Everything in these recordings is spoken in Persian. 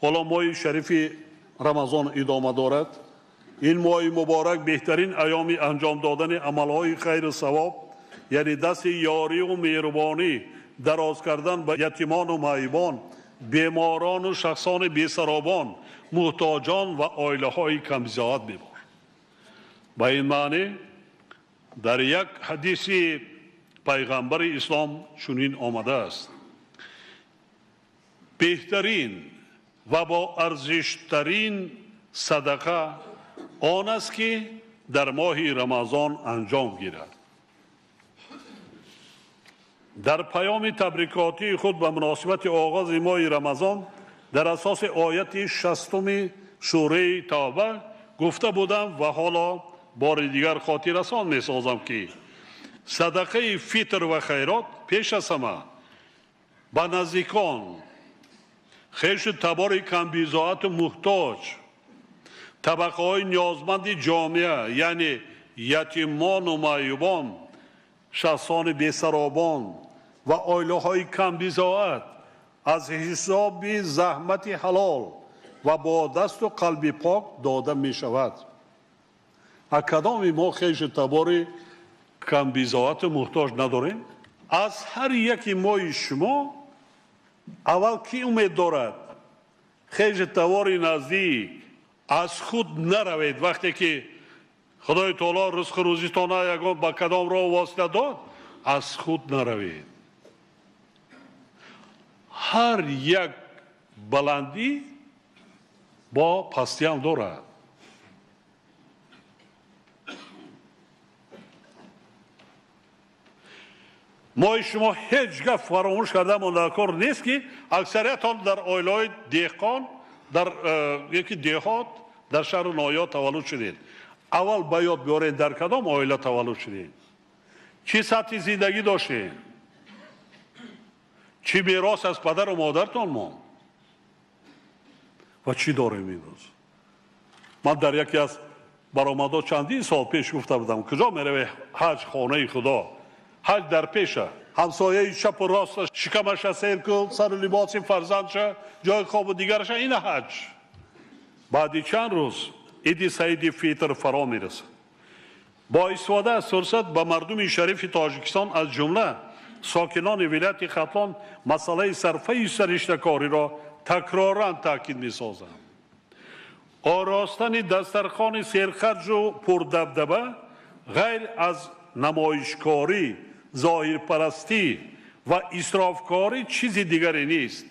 حالا ماه شریف رمضان ادامه دارد. این ماه مبارک بهترین ایام انجام دادن عملهای خیر و ثواب، یعنی دست یاری و مهربانی دراز کردن به یتیمان و معیوبان، بیماران و شخصان بی‌سرابان، محتاجان و عائله های کم‌ضعف می‌باشد. با این معنی در یک حدیث پیغمبر اسلام چنین آمده است: بهترین و با ارزشترین صدقه آن است که در ماه رمضان انجام گیرد. در پیام تبریکاتی خود به مناسبت آغاز ماه رمضان در اساس آیت 60 سوره توبه گفته بودم و حالا بار دیگر خاطر رسان می سازم که صدقه فطر و خیرات پیش از همه به نزدیکان، خویش تبار کمبیزاعت و محتاج، طبقه های نیازمند جامعه یعنی یتیمان و معیوبان، شخصان بی‌سرابان و عائله های کمبیزاعت از حساب زحمت حلال و با دست و قلب پاک داده می شود. کدام ما خویش تبار کمبیزاعت محتاج نداریم؟ از هر یکی مای شما اول کی امید دارد خویش تبار نزدیک از خود نروید؟ وقتی که خدای تعالی رزق روزیتان یگان با کدام راه واسطه داد، از خود نروید. هر یک بلندی با پستی هم دارد. ما شما هیچ گپ فراموش کرده مانده کار نیست که اکثریتان در عائله دهقان، در یکی دهات در شهر نایات تولد شدید. اول به یاد بیارید در کدام عائله تولد شدید، چی سطح زندگی داشتید، چی میراث از پدر و مادرتان ماند و چی داریم امروز. من در یکی از برآمدها چندین سال پیش گفته بودم کجا میروی حج خانه خدا، حج در پیشه، همسایه چپ و راست شکمش سیر کن، سر لباس فرزندش جای خواب دیگرش، این حج. بعد چند روز عید سعید فطر فرا میرسه. با استفاده از فرصت به مردم شریف تاجیکستان از جمله ساکنان ولایت ختلان مسئله صرفه سرشته کاری را تکرارا تاکید می سازم. آراستن دسترخوان سرخرج و پردبدبه غیر از نمایشکاری، ظاهرپرستی و اسرافکاری چیزی دیگری نیست.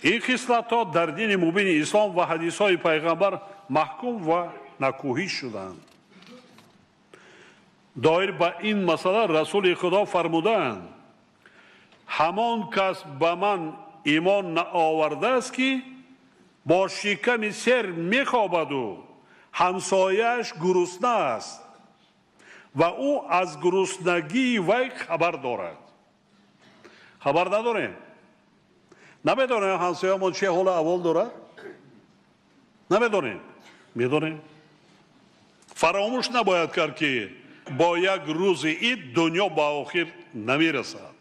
این خصلت‌ها در دین مبین اسلام و حدیث‌های پیغمبر محکوم و نکوهی شدند. دایر به این مسئله رسول خدا فرمودند: همان کس به من ایمان نآورده است که با شکم سر میخوابد و همسایه‌اش گرسنه است و او از گرسنگی وی خبر دارد. خبر نداریم؟ نمیدونیم همسایه‌مون چه حال احوال دارد؟ نمیدونیم؟ میدونیم؟ فراموش نباید کرد که با یک روز عید دنیا با آخر نمیرسد.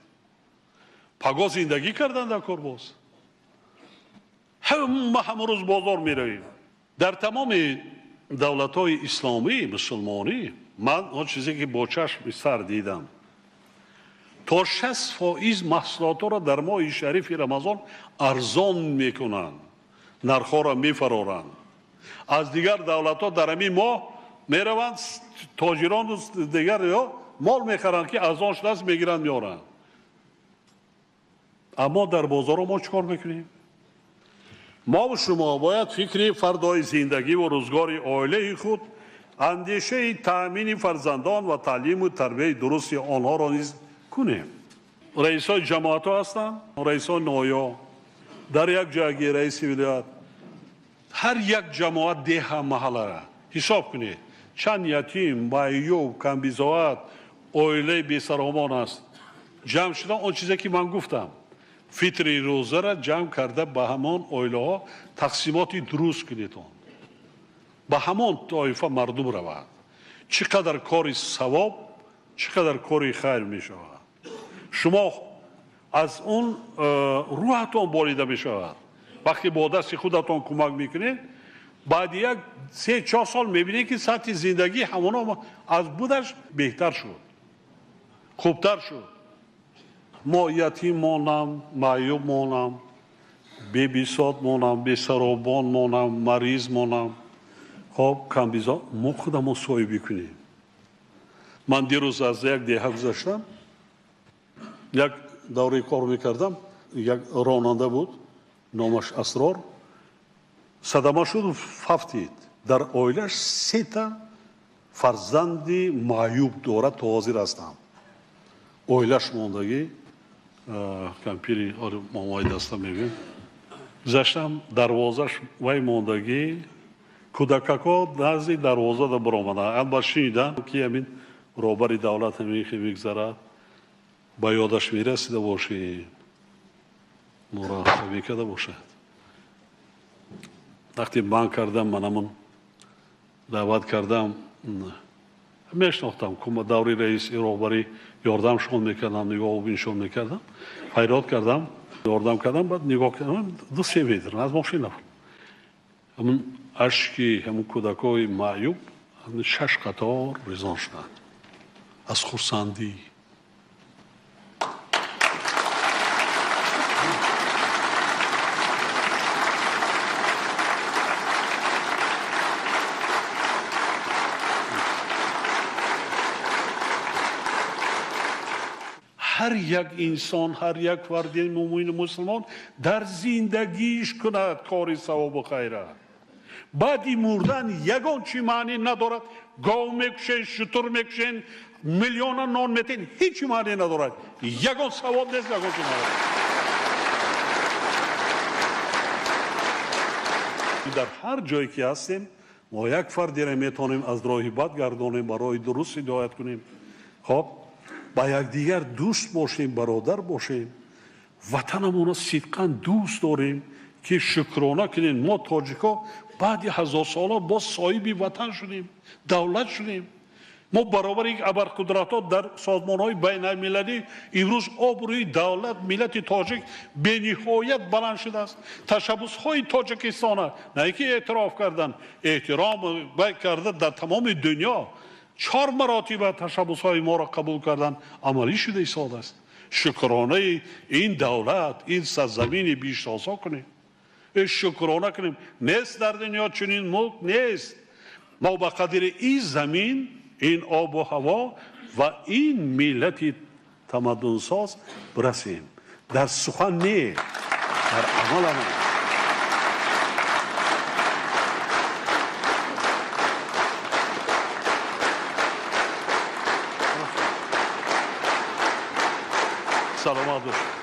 پگاه زندگی کردن در کرباس. همه روز بازار میرویم. در تمام دولت‌های اسلامی مسلمانی من آن چیزی که با چشم سر دیدم تا 60% محصولات را در ماه شریف رمضان ارزان میکنند، نرخ‌ها را میفرارند. از دیگر دولت‌ها در همین ماه میروند تاجران و دیگر یا مال میخرند که از آنش دست میگیرند میارند. اما در بازار ما چیکار میکنیم؟ ما و شما باید فکر فردای زندگی و روزگار عائله خود، اندیشه تأمین فرزندان و تعلیم و تربیت درست آنها را نیز کنیم. رئیسای جماعت ها هستند، رئیسای نایا، در یک جایگی رئیس ولایت، هر یک جماعت ده محله حساب کنید چند یتیم، معیوب، کمبیزاعت، عائله بی‌سرپناه است. جمع شدن اون چیزی که من گفتم، فطر روزه را جمع کرده به همان عائله ها تقسیماتی درست کنید، به همان طایفه مردم رود. چقدر کاری ثواب، چقدر کاری خیر می شود. شما از اون روحتان بالیده می شود. وقتی با دست خودتون کمک میکنید بعد یک 3-4 سال میبینید که سطح زندگی همون از بودش بهتر شد، خوبتر شد. ما یتیم مانم، معیوب مانم، بی بساط مانم، بی سرابان مانم، مریض مانم. خب کم بیزا ما خودمون صاحبی کنیم. من دیروز از یک دیه گذشتم، یک دوره کار میکردم، یک راننده بود نامش اسرار، صدمه شد ففتید. در اویلش 3 تا فرزندی معیوب دارد تا حاضر هستم. اویلش موندگی کمپیری مامای دستم میبین گذشتم دروازش وی موندگی کودکاکا نزدی دروازه دا برآمده. البته شنیدم که همین روبری دولت همین که میگذرد با یادش میرسیده باشی مراقبه کرده باشد. وقتی من کردم منمون دعوت کردم میشناختم که دوری رئیس روبری یاردمشون میکردم، نگاه و بینشون میکردم، حیرات کردم، یاردم کردم. بعد نگاه کردم 2-3 متر از ماشین نفر همون اشکی همون کودکای معیوب 6 قطار ریزان شدند از خرسندی. هر یک انسان، هر یک فرد مومن مسلمان در زندگیش کند کار ثواب و خیره. بعدی مردن یگان چی معنی ندارد. گاو میکشین، شتر میکشین، میلیون نان میتین، هیچ معنی ندارد. یگان ثواب نیست، یگان چی ندارد. در هر جایی که هستیم ما یک فردی را میتونیم از راه بد گردانیم، برای درست هدایت کنیم. خب با یک دیگر دوست باشیم، برادر باشیم، وطنمون را صدقاً دوست داریم که شکرانه کنیم. ما تاجیکا بعد 1000 ساله باز صاحب وطن شدیم، دولت شدیم. ما برابر یک ابرقدرت‌ها در سازمان‌های بین المللی امروز آبروی دولت ملت تاجیک به نهایت بلند شده است. تشبس‌های تاجیکستان نه که اعتراف کردن، احترام کرده در تمام دنیا 4 مراتب تشبس‌های ما را قبول کردن، عملی شده ایستاده است. شکرانه این دولت، این سرزمین بیشناسا کنیم، شکرانه کنیم. نیست در دنیا چنین ملک نیست. ما به قدر این زمین، این آب و هوا و این ملت تمدن ساز برسیم. در سخن نه، در عمل هم. سلامت باشید.